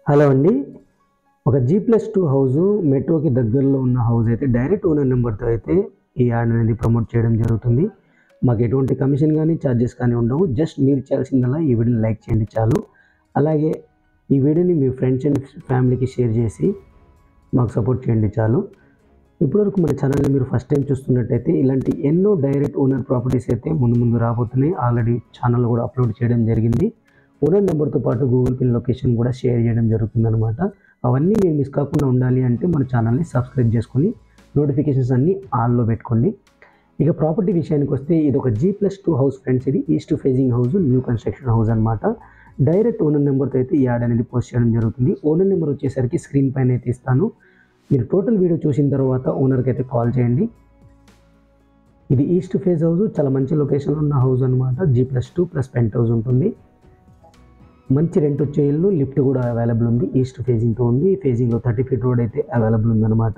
Hello అండి. ఒక G+2 house మెట్రోకి దగ్గరలో ఉన్న హౌస్ అయితే డైరెక్ట్ ఓనర్ నెంబర్‌తో అయితే ఈ యాడ్ అనేది ప్రమోట్ చేయడం జరుగుతుంది. మాకు ఎటువంటి కమిషన్ గానీ, చార్జెస్ కానీ ఉండవు. జస్ట్ మీరు చేయాల్సిందల్లా ఈ వీడియోని లైక్ చేయండి చాలు. అలాగే ఈ వీడియోని మీ ఫ్రెండ్స్ అండ్ ఫ్యామిలీకి షేర్ చేసి మాకు సపోర్ట్ చేయండి చాలు. ఇప్పటివరకు మన ఛానల్‌ని మీరు ఫస్ట్ టైం చూస్తున్నట్టయితే ఇలాంటి ఎన్నో డైరెక్ట్ ఓనర్ ప్రాపర్టీస్ అయితే ముందు రాబోతున్నాయి. ఆల్రెడీ ఛానల్‌లో కూడా అప్లోడ్ చేయడం జరిగింది. ఓనర్ నెంబర్తో పాటు గూగుల్ పిన్ లొకేషన్ కూడా షేర్ చేయడం జరుగుతుందనమాట. అవన్నీ మీరు మిస్ కాకుండా ఉండాలి అంటే మన ఛానల్ని సబ్స్క్రైబ్ చేసుకొని నోటిఫికేషన్స్ అన్నీ ఆన్లో పెట్టుకోండి. ఇక ప్రాపర్టీ విషయానికి వస్తే ఇది ఒక G+2 హౌస్ ఫ్రెండ్స్. ఇది east facing house, new construction house అనమాట. డైరెక్ట్ ఓనర్ నెంబర్తో అయితే ఈ యాడ్ అనేది పోస్ట్ చేయడం జరుగుతుంది. ఓనర్ నెంబర్ వచ్చేసరికి స్క్రీన్ పైన అయితే ఇస్తాను. మీరు టోటల్ వీడియో చూసిన తర్వాత ఓనర్కి అయితే కాల్ చేయండి. ఇది ఈస్ట్ ఫేజ్ హౌస్, చాలా మంచి లొకేషన్లో ఉన్న హౌస్ అనమాట. G+2 ప్లస్ పెంట్ హౌస్ ఉంటుంది. మంచి రెంట్ వచ్చే ఇల్లు, లిఫ్ట్ కూడా అవైలబుల్ ఉంది. ఈస్ట్ ఫేజింగ్తో ఉంది. ఈ ఫేజింగ్లో 30 ఫీట్ రోడ్ అయితే అవైలబుల్ ఉందన్నమాట.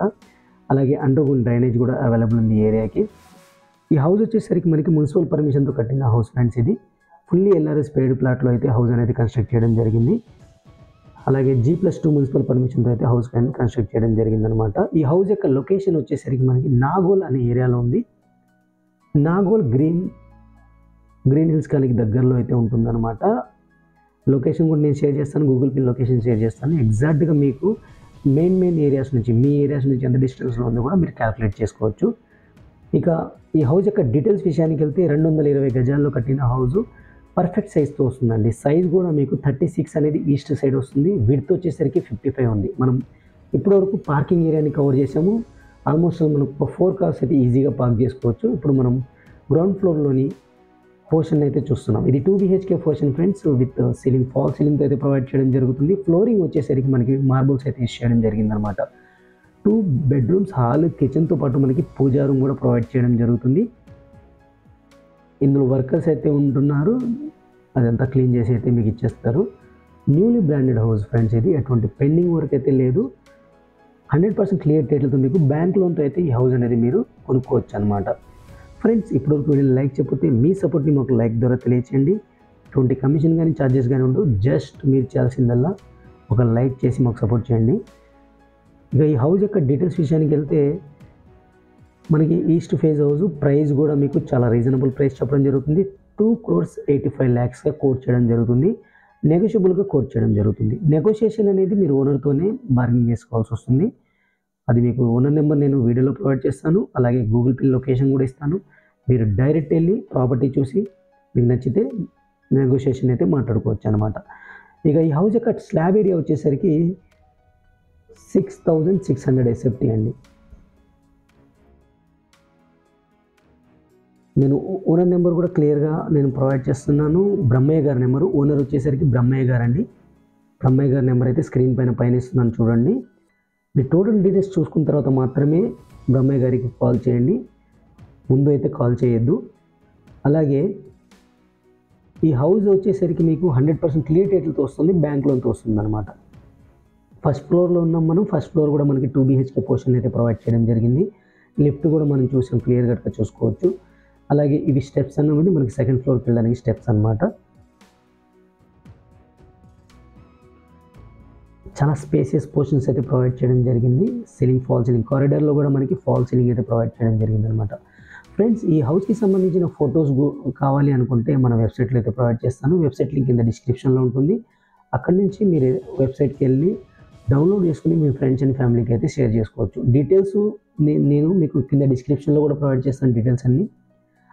అలాగే అండర్గ్రౌండ్ డ్రైనేజ్ కూడా అవైలబుల్ ఉంది ఈ ఏరియాకి. ఈ హౌస్ వచ్చేసరికి మనకి మున్సిపల్ పర్మిషన్తో కట్టిన హౌస్ ఫ్రెండ్స్. ఇది ఫుల్లీ ఎల్ఆర్ఎస్ పెయిడ్ ప్లాట్లో అయితే హౌస్ అనేది కన్స్ట్రక్ట్ చేయడం జరిగింది. అలాగే G+2 మున్సిపల్ పర్మిషన్తో అయితే హౌస్ అనేది కన్స్ట్రక్ట్ చేయడం జరిగిందనమాట. ఈ హౌస్ యొక్క లొకేషన్ వచ్చేసరికి మనకి నాగోల్ అనే ఏరియాలో ఉంది. నాగోల్ గ్రీన్ హిల్స్ కాలనీకి దగ్గరలో అయితే ఉంటుందన్నమాట. లొకేషన్ కూడా నేను షేర్ చేస్తాను, గూగుల్ పిన్ లొకేషన్ షేర్ చేస్తాను. ఎగ్జాక్ట్గా మీకు మెయిన్ ఏరియాస్ నుంచి, మీ ఏరియాస్ నుంచి ఎంత డిస్టెన్స్లో ఉందో కూడా మీరు క్యాల్కులేట్ చేసుకోవచ్చు. ఇక ఈ హౌస్ యొక్క డీటెయిల్స్ విషయానికి వెళ్తే 220 గజాల్లో కట్టిన హౌస్ పర్ఫెక్ట్ సైజ్తో వస్తుందండి. సైజ్ కూడా మీకు 36 అనేది ఈస్ట్ సైడ్ వస్తుంది. విడ్త్ వచ్చేసరికి 55 ఉంది. మనం ఇప్పటివరకు పార్కింగ్ ఏరియాని కవర్ చేసాము. ఆల్మోస్ట్ మనం 4 కార్స్ అయితే ఈజీగా పార్క్ చేసుకోవచ్చు. ఇప్పుడు మనం గ్రౌండ్ ఫ్లోర్లోని పోర్షన్ అయితే చూస్తున్నాం. ఇది 2 BHK portion friends, with ceiling, fall సీలింగ్తో అయితే ప్రొవైడ్ చేయడం జరుగుతుంది. ఫ్లోరింగ్ వచ్చేసరికి మనకి మార్బుల్స్ అయితే యూస్ చేయడం జరిగిందనమాట. 2 బెడ్రూమ్స్, హాల్, కిచెన్తో పాటు మనకి పూజా రూమ్ కూడా ప్రొవైడ్ చేయడం జరుగుతుంది. ఇందులో వర్కర్స్ అయితే ఉంటున్నారు, అదంతా క్లీన్ చేసి అయితే మీకు ఇచ్చేస్తారు. Newly branded house friends. ఇది ఎటువంటి పెండింగ్ వర్క్ అయితే లేదు. 100% క్లియర్ టైటిల్తో మీకు బ్యాంక్ లోన్తో అయితే ఈ హౌస్ అనేది మీరు కొనుక్కోవచ్చు అనమాట. ఫ్రెండ్స్, ఇప్పటివరకు వీడియోని లైక్ చెప్పితే మీ సపోర్ట్ని మాకు లైక్ ద్వారా తెలియచేయండి. ఎటువంటి కమిషన్ కానీ, ఛార్జెస్ కానీ ఉండవు. జస్ట్ మీరు చేయాల్సిందల్లా ఒక లైక్ చేసి మాకు సపోర్ట్ చేయండి. ఇక ఈ హౌస్ యొక్క డీటెయిల్స్ విషయానికి వెళ్తే మనకి ఈస్ట్ ఫేజ్ హౌస్ ప్రైస్ కూడా మీకు చాలా రీజనబుల్ ప్రైస్ చెప్పడం జరుగుతుంది. 2,85 lakhsగా కోట్ చేయడం జరుగుతుంది. నెగోషియబుల్గా కోట్ చేయడం జరుగుతుంది. నెగోషియేషన్ అనేది మీరు ఓనర్తోనే బార్గెనింగ్ చేసుకోవాల్సి వస్తుంది. అది మీకు ఓనర్ నెంబర్ నేను వీడియోలో ప్రొవైడ్ చేస్తాను. అలాగే గూగుల్ పిన్ లొకేషన్ కూడా ఇస్తాను. మీరు డైరెక్ట్ వెళ్ళి ప్రాపర్టీ చూసి మీకు నచ్చితే నెగోషియేషన్ అయితే మాట్లాడుకోవచ్చు అనమాట. ఇక ఈ హౌస్ యొక్క స్లాబ్ ఏరియా వచ్చేసరికి 6,600 SFT అండి. నేను ఓనర్ నెంబర్ కూడా క్లియర్గా నేను ప్రొవైడ్ చేస్తున్నాను. బ్రహ్మయ్య గారి నెంబరు, ఓనర్ వచ్చేసరికి బ్రహ్మయ్య గారు అండి. బ్రహ్మయ్య గారి నెంబర్ అయితే స్క్రీన్ పైన ఇస్తున్నాను చూడండి. మీ టోటల్ డీటెయిల్స్ చూసుకున్న తర్వాత మాత్రమే బ్రహ్మయ్య గారికి కాల్ చేయండి, ముందు అయితే కాల్ చేయొద్దు. అలాగే ఈ హౌస్ వచ్చేసరికి మీకు 100% క్లియర్ టైటిల్తో వస్తుంది, బ్యాంక్ లోన్తో వస్తుంది అనమాట. ఫస్ట్ ఫ్లోర్లో ఉన్నాం మనం. ఫస్ట్ ఫ్లోర్ కూడా మనకి 2 BHK పోర్షన్ అయితే ప్రొవైడ్ చేయడం జరిగింది. లిఫ్ట్ కూడా మనం చూసాం, క్లియర్ కట్గా చూసుకోవచ్చు. అలాగే ఇవి స్టెప్స్ అన్నది మనకి సెకండ్ ఫ్లోర్కి వెళ్ళడానికి స్టెప్స్ అనమాట. చాలా స్పేసియస్ పోర్షన్స్ అయితే ప్రొవైడ్ చేయడం జరిగింది. సీలింగ్, ఫాల్ సీలింగ్, కారిడార్లో కూడా మనకి ఫాల్ సీలింగ్ అయితే ప్రొవైడ్ చేయడం జరిగింది అనమాట. ఫ్రెండ్స్, ఈ హౌస్కి సంబంధించిన ఫొటోస్ కావాలి అనుకుంటే మన వెబ్సైట్లో అయితే ప్రొవైడ్ చేస్తాను. వెబ్సైట్ లింక్ కింద డిస్క్రిప్షన్లో ఉంటుంది. అక్కడి నుంచి మీరు వెబ్సైట్కి వెళ్ళి డౌన్లోడ్ చేసుకుని మీ ఫ్రెండ్స్ అండ్ ఫ్యామిలీకి అయితే షేర్ చేసుకోవచ్చు. డీటెయిల్స్ నేను మీకు కింద డిస్క్రిప్షన్లో కూడా ప్రొవైడ్ చేస్తాను డీటెయిల్స్ అన్నీ.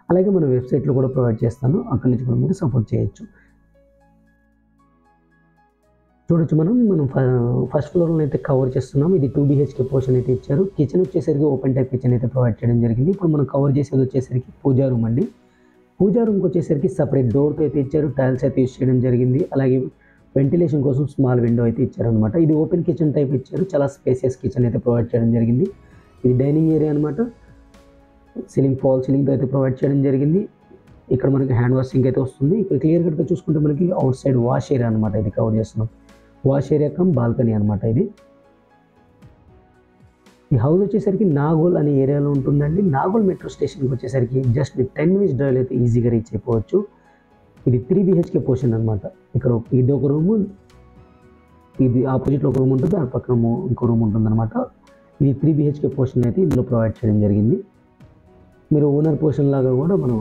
అలాగే మన వెబ్సైట్లో కూడా ప్రొవైడ్ చేస్తాను, అక్కడి నుంచి కూడా మీరు సపోర్ట్ చేయొచ్చు. చూడొచ్చు, మనం ఫస్ట్ ఫ్లోర్లో అయితే కవర్ చేస్తున్నాం. ఇది 2 BHK పోర్షన్ అయితే ఇచ్చారు. కిచెన్ వచ్చేసరికి ఓపెన్ టైప్ కిచెన్ అయితే ప్రొవైడ్ చేయడం జరిగింది. ఇప్పుడు మనం కవర్ చేసేది వచ్చేసరికి పూజా రూమ్ అండి. పూజా రూమ్కి వచ్చేసరికి సపరేట్ డోర్తో అయితే ఇచ్చారు, టైల్స్ అయితే యూస్ చేయడం జరిగింది. అలాగే వెంటిలేషన్ కోసం స్మాల్ విండో అయితే ఇచ్చారనమాట. ఇది ఓపెన్ కిచెన్ టైప్ ఇచ్చారు, చాలా స్పేసియస్ కిచెన్ అయితే ప్రొవైడ్ చేయడం జరిగింది. ఇది డైనింగ్ ఏరియా అనమాట. సీలింగ్, ఫాల్ సీలింగ్తో అయితే ప్రొవైడ్ చేయడం జరిగింది. ఇక్కడ మనకి హ్యాండ్ వాష్ సింక్ అయితే వస్తుంది. ఇక్కడ క్లియర్ కట్గా చూసుకుంటే మనకి అవుట్ సైడ్ వాష్ ఏరియా అనమాట ఇది కవర్ చేస్తున్నాం. వాష్ ఏరియా కమ్ బాల్కనీ అనమాట ఇది. ఈ హౌస్ వచ్చేసరికి నాగోల్ అనే ఏరియాలో ఉంటుందండి. నాగోల్ మెట్రో స్టేషన్కి వచ్చేసరికి జస్ట్ 10 minutes డ్రైవ్ అయితే ఈజీగా రీచ్ అయిపోవచ్చు. ఇది 3 BHK పోర్షన్ అనమాట. ఇక్కడ ఇది ఒక రూము, ఇది ఆపోజిట్లో ఒక రూమ్ ఉంటుంది, ఆ పక్కన ఇంకో రూమ్ ఉంటుందన్నమాట. ఇది 3 BHK పోర్షన్ అయితే ఇందులో ప్రొవైడ్ చేయడం జరిగింది. మీరు ఓనర్ పోర్షన్ లాగా కూడా మనం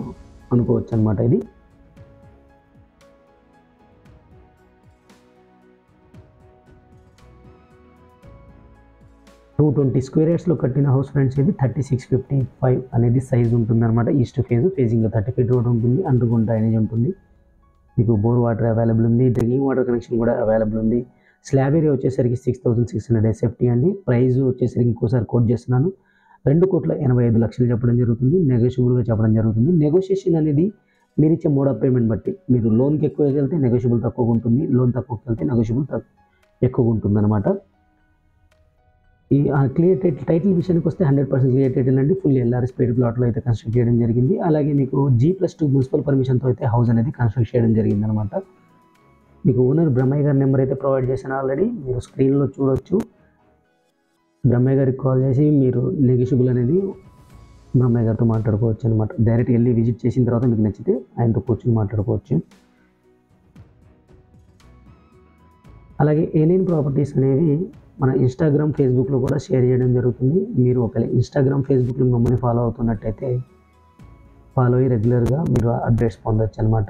అనుకోవచ్చు అనమాట. ఇది 220 స్క్వేర్ యార్డ్స్లో కట్టిన హౌస్ ఫ్రెండ్స్. ఇది 3655 అనేది సైజ్ ఉంటుందన్నమాట. ఈస్ట్ ఫేజింగ్లో 30 ఫీట్ రోడ్ ఉంటుంది, అండర్ గ్రౌండ్ డ్రైనేజ్ ఉంటుంది, మీకు బోర్ వాటర్ అవైలబుల్ ఉంది, డ్రింకింగ్ వాటర్ కనెక్షన్ కూడా అవైలబుల్ ఉంది. స్లాబ్ ఏరియా వచ్చేసరికి 6600 SFT అండి. ప్రైస్ వచ్చేసరికి ఇంకోసారి కోట్ చేస్తున్నాను, 2,85,00,000 చెప్పడం జరుగుతుంది. నెగోషియబుల్గా చెప్పడం జరుగుతుంది. నెగోషియేషన్ అనేది మీరు ఇచ్చే మోడ్ ఆఫ్ పేమెంట్ బట్టి, మీరు లోన్కి ఎక్కువగా వెళ్తే నెగోషియబుల్ తక్కువగా ఉంటుంది, లోన్ తక్కువకి వెళ్తే నెగోషియబుల్ ఎక్కువగా ఉంటుంది అనమాట. ఈ క్లియర్ టైటిల్ విషయానికి వస్తే 100% క్లియర్ టైటిల్ అండి. ఫుల్ LRS పేడ్ ప్లాట్లో అయితే కన్స్ట్రక్ట్ చేయడం జరిగింది. అలాగే మీకు G+2 మున్సిపల్ పర్మిషన్తో అయితే హౌస్ అనేది కన్స్ట్రక్ట్ చేయడం జరిగింది అనమాట. మీకు ఓనర్ బ్రహ్మయ్య గారి నెంబర్ అయితే ప్రొవైడ్ చేశాను ఆల్రెడీ, మీరు స్క్రీన్లో చూడొచ్చు. బ్రహ్మయ్య గారికి కాల్ చేసి మీరు నెగోషియబుల్ అనేది బ్రహ్మయ్య గారితో మాట్లాడుకోవచ్చు అనమాట. డైరెక్ట్ వెళ్ళి విజిట్ చేసిన తర్వాత మీకు నచ్చితే ఆయనతో కూర్చొని మాట్లాడుకోవచ్చు. అలాగే A9 ప్రాపర్టీస్ అనేవి మన ఇన్స్టాగ్రామ్, ఫేస్బుక్లో కూడా షేర్ చేయడం జరుగుతుంది. మీరు ఒకవేళ ఇన్స్టాగ్రామ్, ఫేస్బుక్లో మమ్మల్ని ఫాలో అవుతున్నట్టయితే ఫాలో అయ్యి రెగ్యులర్గా మీరు అప్డేట్స్ పొందొచ్చు అనమాట.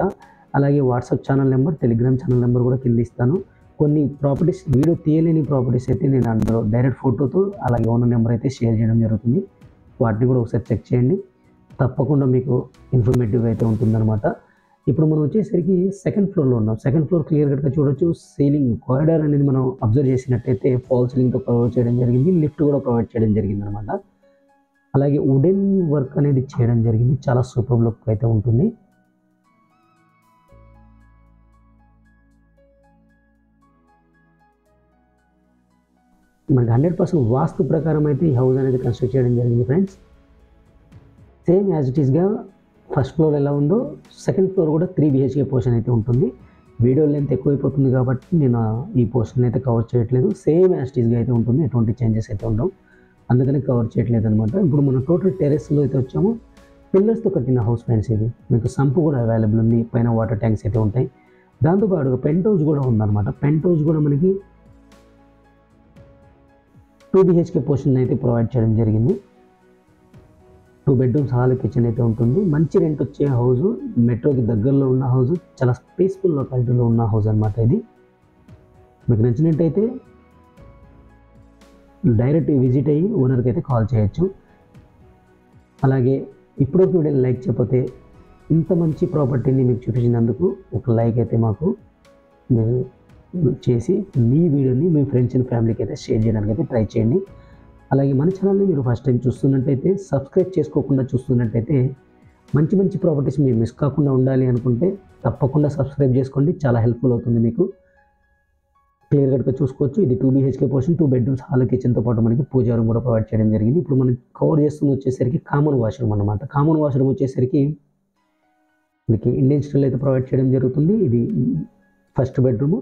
అలాగే WhatsApp channel number, Telegram channel number కూడా కింద ఇస్తాను. కొన్ని ప్రాపర్టీస్ వీడియో తీయలేని ప్రాపర్టీస్ అయితే నేను అందులో డైరెక్ట్ ఫోటోతో అలాగే ఓనర్ నెంబర్ అయితే షేర్ చేయడం జరుగుతుంది. వాటిని కూడా ఒకసారి చెక్ చేయండి, తప్పకుండా మీకు ఇన్ఫర్మేటివ్గా అయితే ఉంటుందన్నమాట. ఇప్పుడు మనం వచ్చేసరికి సెకండ్ ఫ్లోర్లో ఉన్నాం. సెకండ్ ఫ్లోర్ క్లియర్ కట్గా చూడొచ్చు. సీలింగ్ కారిడార్ అనేది మనం అబ్జర్వ్ చేసినట్టయితే ఫాల్ సీలింగ్తో ప్రొవైడ్ చేయడం జరిగింది, లిఫ్ట్ కూడా ప్రొవైడ్ చేయడం జరిగింది అనమాట. అలాగే వుడెన్ వర్క్ అనేది చేయడం జరిగింది, చాలా సూపర్ లుక్ అయితే ఉంటుంది. మనకి 100% వాస్తు ప్రకారం అయితే ఈ హౌస్ అనేది కన్స్ట్రక్ట్ చేయడం జరిగింది ఫ్రెండ్స్. సేమ్ యాజ్ ఇట్ ఈస్గా ఫస్ట్ ఫ్లోర్ ఎలా ఉందో సెకండ్ ఫ్లోర్ కూడా 3 BHK పోర్షన్ అయితే ఉంటుంది. వీడియో లెంత్ ఎక్కువైపోతుంది కాబట్టి నేను ఈ పోర్షన్ అయితే కవర్ చేయట్లేదు. సేమ్ యాజ్ ఇట్ ఈస్గా అయితే ఉంటుంది, ఎటువంటి చేంజెస్ అయితే ఉండవు, అందుకని కవర్ చేయట్లేదు అనమాట. ఇప్పుడు మనం టోటల్ టెరెస్లో అయితే వచ్చాము. పిల్లర్స్తో కట్టిన హౌస్ ఫ్రెండ్స్. ఇది మీకు సంపు కూడా అవైలబుల్ ఉంది, పైన వాటర్ ట్యాంక్స్ అయితే ఉంటాయి. దాంతోపాటు పెంట్ హౌస్ కూడా ఉందన్నమాట. పెంట్ హౌస్ కూడా మనకి 2 BHK పోర్షన్ అయితే ప్రొవైడ్ చేయడం జరిగింది. 2 బెడ్రూమ్స్, హాల్, కిచెన్ అయితే ఉంటుంది. మంచి రెంట్ వచ్చే హౌస్, మెట్రోకి దగ్గరలో ఉన్న హౌస్, చాలా పీస్ఫుల్ లొకాలిటీలో ఉన్న హౌస్ అనమాట. ఇది మీకు నచ్చినట్టయితే డైరెక్ట్ విజిట్ అయ్యి ఓనర్కి అయితే కాల్ చేయొచ్చు. అలాగే ఇప్పుడు వీడియో లైక్ చేయకపోతే, ఇంత మంచి ప్రాపర్టీని మీకు చూపించినందుకు ఒక లైక్ అయితే మాకు మీరు చేసి మీ వీడియోని మీ ఫ్రెండ్స్ అండ్ ఫ్యామిలీకి అయితే షేర్ చేయడానికి అయితే ట్రై చేయండి. అలాగే మన ఛానల్ని మీరు ఫస్ట్ టైం చూస్తున్నట్టయితే, సబ్స్క్రైబ్ చేసుకోకుండా చూస్తున్నట్టయితే, మంచి మంచి ప్రాపర్టీస్ మీరు మిస్ కాకుండా ఉండాలి అనుకుంటే తప్పకుండా సబ్స్క్రైబ్ చేసుకోండి, చాలా హెల్ప్ఫుల్ అవుతుంది మీకు. క్లియర్ కట్గా చూసుకోవచ్చు. ఇది 2 BHK పోర్షన్, 2 బెడ్రూమ్స్, హాల్, కిచెన్తో పాటు మనకి పూజా రూమ్ కూడా ప్రొవైడ్ చేయడం జరిగింది. ఇప్పుడు మనం కవర్ చేస్తుంది వచ్చేసరికి కామన్ వాష్రూమ్ అనమాట. కామన్ వాష్రూమ్ వచ్చేసరికి మనకి ఇండియన్ స్టైల్ అయితే ప్రొవైడ్ చేయడం జరుగుతుంది. ఇది ఫస్ట్ బెడ్రూమ్,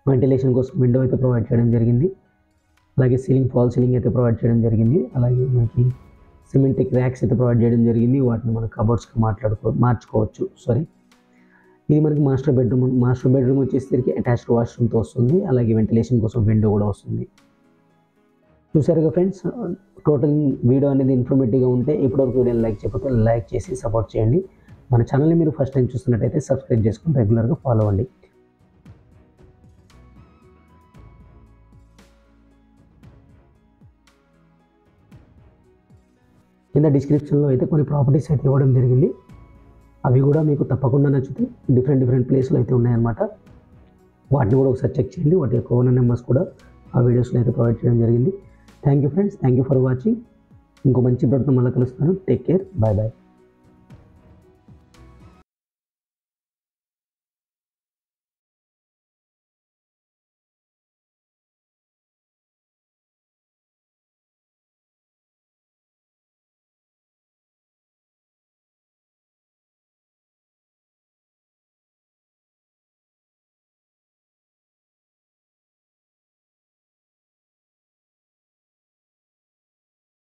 వెంటిలేషన్ కోసం విండో అయితే ప్రొవైడ్ చేయడం జరిగింది. అలాగే సీలింగ్, ఫాల్ సీలింగ్ అయితే ప్రొవైడ్ చేయడం జరిగింది. అలాగే మనకి సిమెంటిక్ ర్యాక్స్ అయితే ప్రొవైడ్ చేయడం జరిగింది. వాటిని మనం కబోర్డ్స్కి మార్చుకోవచ్చు. ఇది మనకి మాస్టర్ బెడ్రూమ్ వచ్చేసరికి అటాచ్డ్ వాష్రూమ్తో వస్తుంది. అలాగే వెంటిలేషన్ కోసం విండో కూడా వస్తుంది. చూసారుగా ఫ్రెండ్స్, టోటల్ వీడియో అనేది ఇన్ఫర్మేటివ్గా ఉంటే ఇప్పటివరకు వీడియోని లైక్ చేయకపోతే లైక్ చేసి సపోర్ట్ చేయండి. మన ఛానల్ని మీరు ఫస్ట్ టైం చూస్తున్నట్టయితే సబ్స్క్రైబ్ చేసుకొని రెగ్యులర్గా ఫాలో అవ్వండి. కింద డిస్క్రిప్షన్లో అయితే కొన్ని ప్రాపర్టీస్ అయితే ఇవ్వడం జరిగింది. అవి కూడా మీకు తప్పకుండా నచ్చుతాయి. డిఫరెంట్ ప్లేస్లో అయితే ఉన్నాయన్నమాట. వాటిని కూడా ఒకసారి చెక్ చేయండి. వాటి యొక్క ఓనర్ నెంబర్స్ కూడా ఆ వీడియోస్లో అయితే ప్రొవైడ్ చేయడం జరిగింది. Thank you friends, thank you for watching. ఇంకో మంచి ప్రోడక్ట్ మళ్ళీ కలుస్తాను. Take care, bye bye.